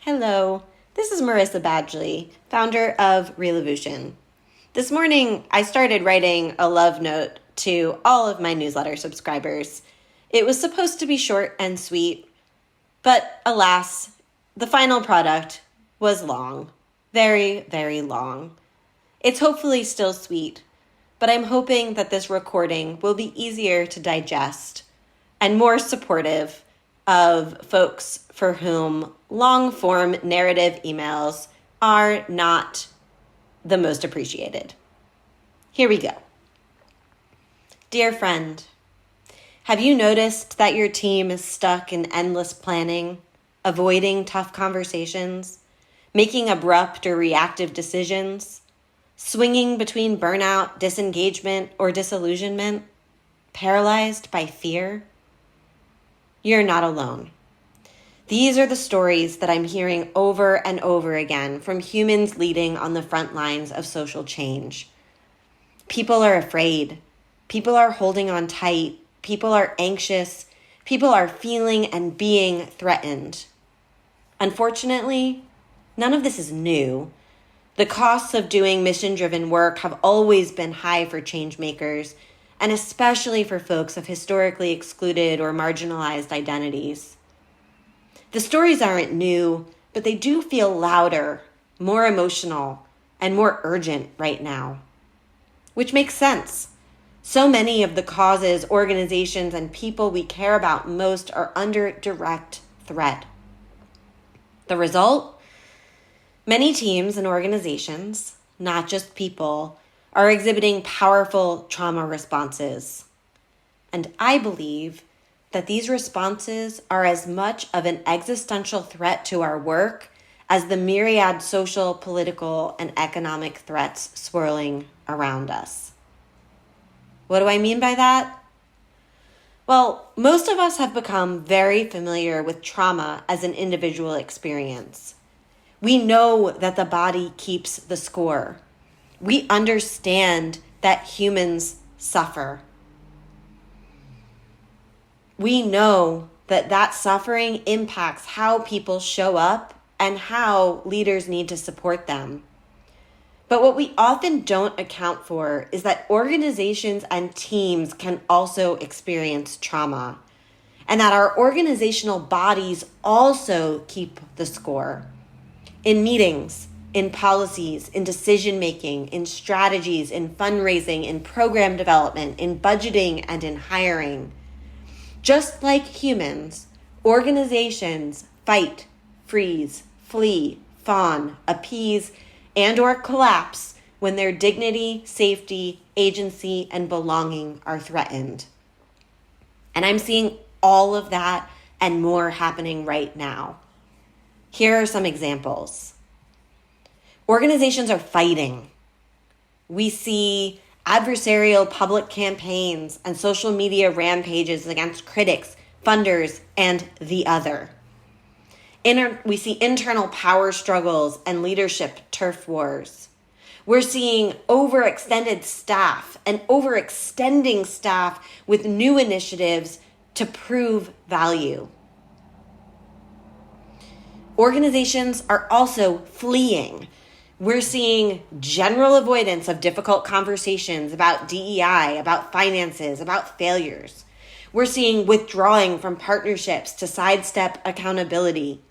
Hello, this is Marissa Badgley, founder of Reloveution. This morning, I started writing a love note to all of my newsletter subscribers. It was supposed to be short and sweet, but alas, the final product was long. Very, very long. It's hopefully still sweet, but I'm hoping that this recording will be easier to digest and more supportive of folks for whom long-form narrative emails are not the most appreciated. Here we go. Dear friend, have you noticed that your team is stuck in endless planning, avoiding tough conversations, making abrupt or reactive decisions, swinging between burnout, disengagement, or disillusionment, paralyzed by fear? You're not alone. These are the stories that I'm hearing over and over again from humans leading on the front lines of social change. People are afraid. People are holding on tight. People are anxious. People are feeling and being threatened. Unfortunately, none of this is new. The costs of doing mission-driven work have always been high for change makers, and especially for folks of historically excluded or marginalized identities. The stories aren't new, but they do feel louder, more emotional, and more urgent right now. Which makes sense. So many of the causes, organizations, and people we care about most are under direct threat. The result? Many teams and organizations, not just people, are exhibiting powerful trauma responses. And I believe that these responses are as much of an existential threat to our work as the myriad social, political, and economic threats swirling around us. What do I mean by that? Well, most of us have become very familiar with trauma as an individual experience. We know that the body keeps the score. We understand that humans suffer. We know that suffering impacts how people show up and how leaders need to support them. But what we often don't account for is that organizations and teams can also experience trauma, and that our organizational bodies also keep the score. In meetings, in policies, in decision-making, in strategies, in fundraising, in program development, in budgeting, and in hiring. Just like humans, organizations fight, freeze, flee, fawn, appease, and/or collapse when their dignity, safety, agency, and belonging are threatened. And I'm seeing all of that and more happening right now. Here are some examples. Organizations are fighting. We see adversarial public campaigns and social media rampages against critics, funders, and the other. We see internal power struggles and leadership turf wars. We're seeing overextended staff and overextending staff with new initiatives to prove value. Organizations are also fleeing. We're seeing general avoidance of difficult conversations about DEI, about finances, about failures. We're seeing withdrawing from partnerships to sidestep accountability.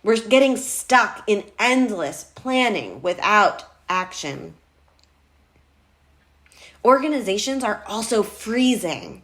We're getting stuck in endless planning without action. Organizations are also freezing.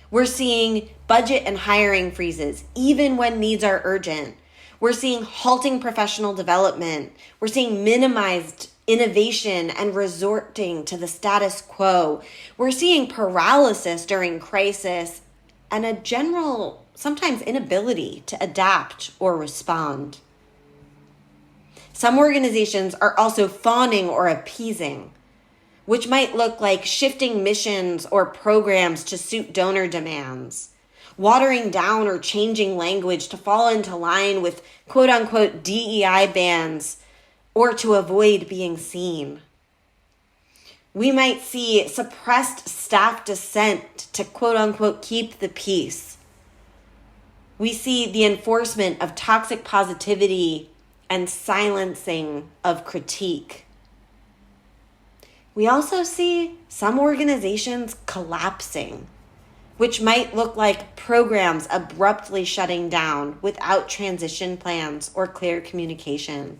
We're seeing budget and hiring freezes, even when needs are urgent. We're seeing halting professional development. We're seeing minimized innovation and resorting to the status quo. We're seeing paralysis during crisis and a general, sometimes inability to adapt or respond. Some organizations are also fawning or appeasing, which might look like shifting missions or programs to suit donor demands, watering down or changing language to fall into line with quote-unquote DEI bans or to avoid being seen. We might see suppressed staff dissent to quote-unquote keep the peace. We see the enforcement of toxic positivity and silencing of critique. We also see some organizations collapsing, which might look like programs abruptly shutting down without transition plans or clear communication,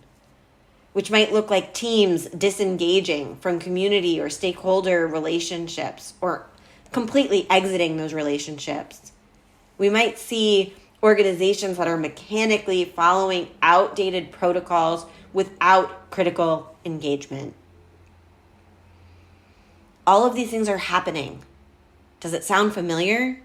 which might look like teams disengaging from community or stakeholder relationships or completely exiting those relationships. We might see organizations that are mechanically following outdated protocols without critical engagement. All of these things are happening. Does it sound familiar?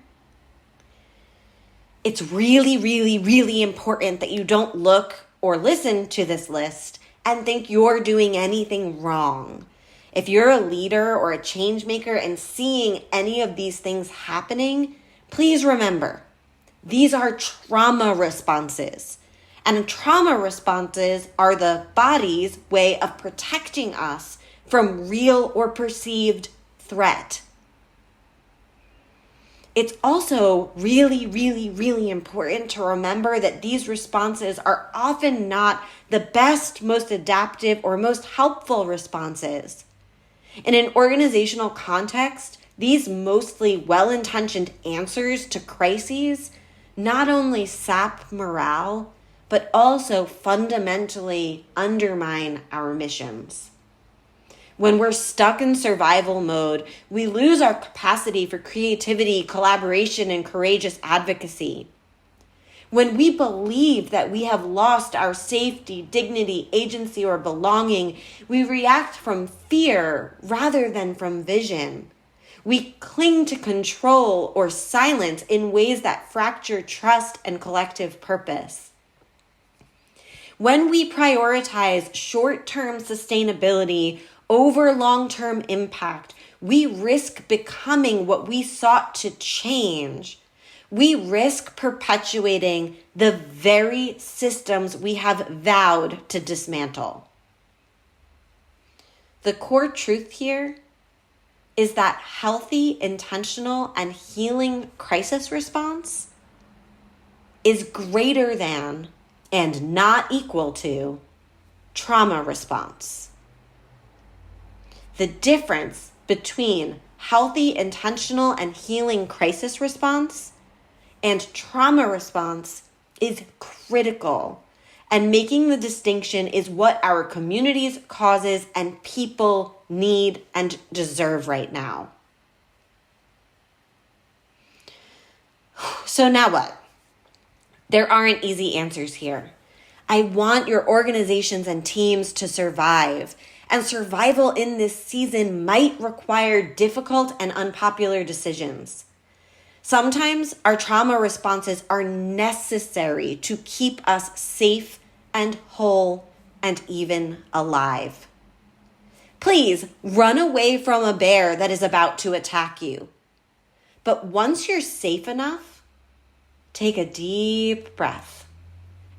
It's really, really, really important that you don't look or listen to this list and think you're doing anything wrong. If you're a leader or a change maker and seeing any of these things happening, please remember, these are trauma responses. And trauma responses are the body's way of protecting us from real or perceived threat. It's also really, really, really important to remember that these responses are often not the best, most adaptive, or most helpful responses. In an organizational context, these mostly well-intentioned answers to crises not only sap morale, but also fundamentally undermine our missions. When we're stuck in survival mode, we lose our capacity for creativity, collaboration, and courageous advocacy. When we believe that we have lost our safety, dignity, agency, or belonging, we react from fear rather than from vision. We cling to control or silence in ways that fracture trust and collective purpose. When we prioritize short-term sustainability over long-term impact, we risk becoming what we sought to change. We risk perpetuating the very systems we have vowed to dismantle. The core truth here is that healthy, intentional, and healing crisis response is greater than and not equal to trauma response. The difference between healthy, intentional, and healing crisis response and trauma response is critical, and making the distinction is what our communities, causes, and people need and deserve right now. So now what? There aren't easy answers here. I want your organizations and teams to survive, and survival in this season might require difficult and unpopular decisions. Sometimes our trauma responses are necessary to keep us safe and whole and even alive. Please run away from a bear that is about to attack you. But once you're safe enough, take a deep breath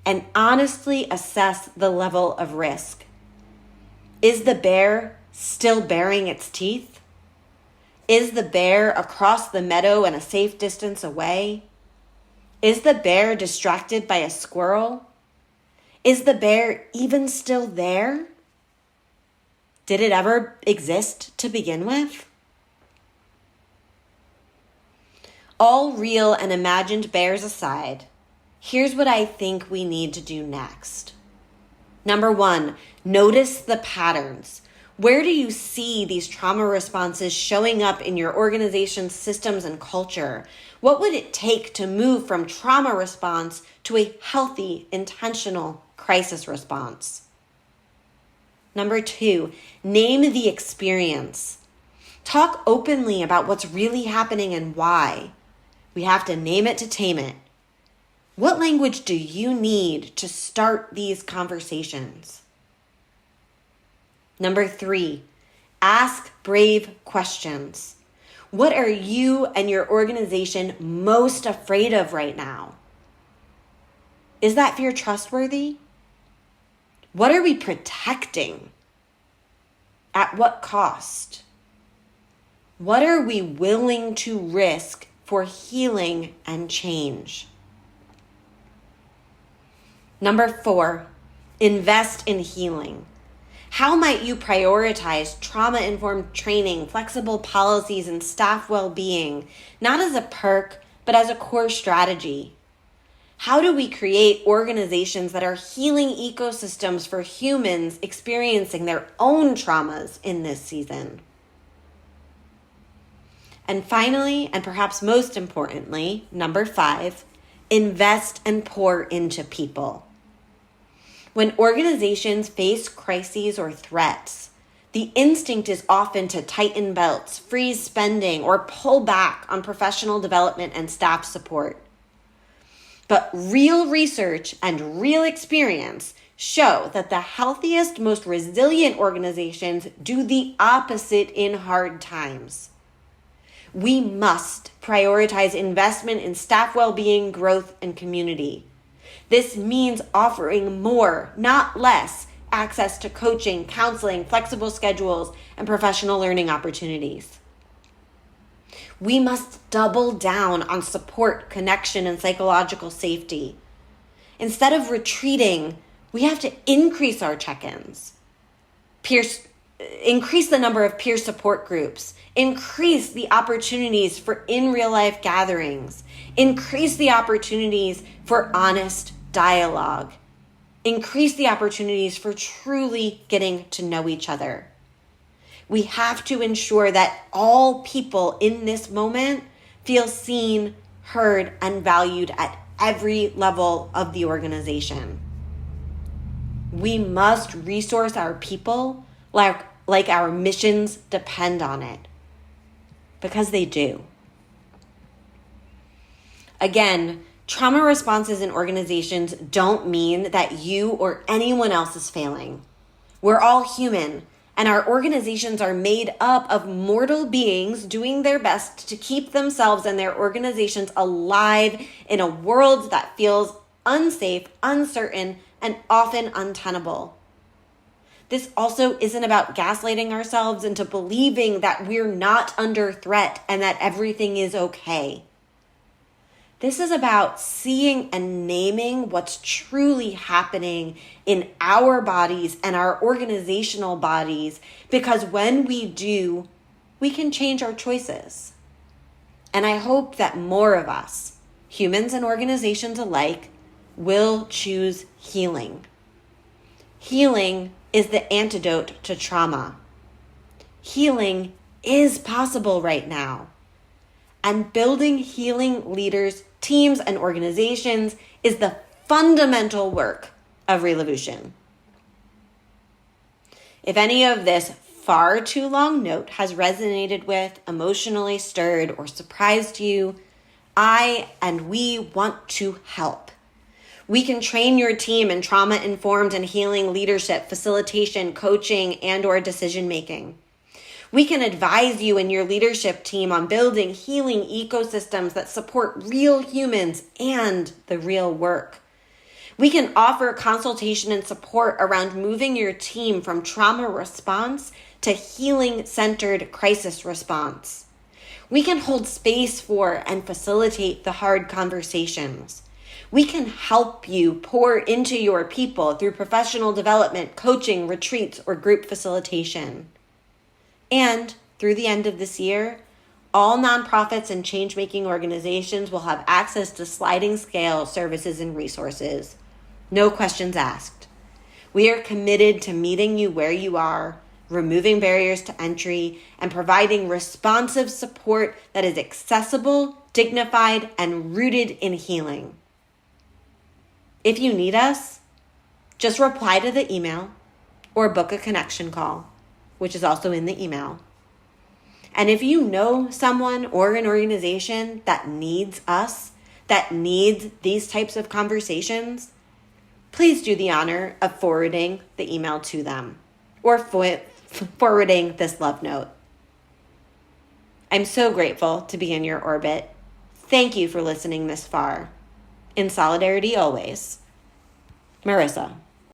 and honestly assess the level of risk. Is the bear still baring its teeth? Is the bear across the meadow and a safe distance away? Is the bear distracted by a squirrel? Is the bear even still there? Did it ever exist to begin with? All real and imagined bears aside, here's what I think we need to do next. Number 1, notice the patterns. Where do you see these trauma responses showing up in your organization's systems and culture? What would it take to move from trauma response to a healthy, intentional crisis response? Number 2, name the experience. Talk openly about what's really happening and why. We have to name it to tame it. What language do you need to start these conversations? Number 3, ask brave questions. What are you and your organization most afraid of right now? Is that fear trustworthy? What are we protecting? At what cost? What are we willing to risk for healing and change? Number 4, Invest in healing. How might you prioritize trauma-informed training, flexible policies, and staff well-being, not as a perk, but as a core strategy? How do we create organizations that are healing ecosystems for humans experiencing their own traumas in this season? And finally, and perhaps most importantly, number 5, invest and pour into people. When organizations face crises or threats, the instinct is often to tighten belts, freeze spending, or pull back on professional development and staff support. But real research and real experience show that the healthiest, most resilient organizations do the opposite in hard times. We must prioritize investment in staff well-being, growth, and community. This means offering more, not less, access to coaching, counseling, flexible schedules, and professional learning opportunities. We must double down on support, connection, and psychological safety. Instead of retreating, we have to increase our check-ins, increase the number of peer support groups, increase the opportunities for in real life gatherings, increase the opportunities for honest dialogue, increase the opportunities for truly getting to know each other. We have to ensure that all people in this moment feel seen, heard, and valued at every level of the organization. We must resource our people like our missions depend on it, because they do. Again, trauma responses in organizations don't mean that you or anyone else is failing. We're all human, and our organizations are made up of mortal beings doing their best to keep themselves and their organizations alive in a world that feels unsafe, uncertain, and often untenable. This also isn't about gaslighting ourselves into believing that we're not under threat and that everything is okay. This is about seeing and naming what's truly happening in our bodies and our organizational bodies, because when we do, we can change our choices. And I hope that more of us, humans and organizations alike, will choose healing. Healing is the antidote to trauma. Healing is possible right now. And building healing leaders, teams, and organizations is the fundamental work of Reloveution. If any of this far too long note has resonated with, emotionally stirred, or surprised you, I and we want to help. We can train your team in trauma-informed and healing leadership, facilitation, coaching, and/or decision-making. We can advise you and your leadership team on building healing ecosystems that support real humans and the real work. We can offer consultation and support around moving your team from trauma response to healing-centered crisis response. We can hold space for and facilitate the hard conversations. We can help you pour into your people through professional development, coaching, retreats, or group facilitation. And through the end of this year, all nonprofits and change-making organizations will have access to sliding scale services and resources. No questions asked. We are committed to meeting you where you are, removing barriers to entry, and providing responsive support that is accessible, dignified, and rooted in healing. If you need us, just reply to the email or book a connection call, which is also in the email. And if you know someone or an organization that needs us, that needs these types of conversations, please do the honor of forwarding the email to them or forwarding this love note. I'm so grateful to be in your orbit. Thank you for listening this far. In solidarity always. Marissa.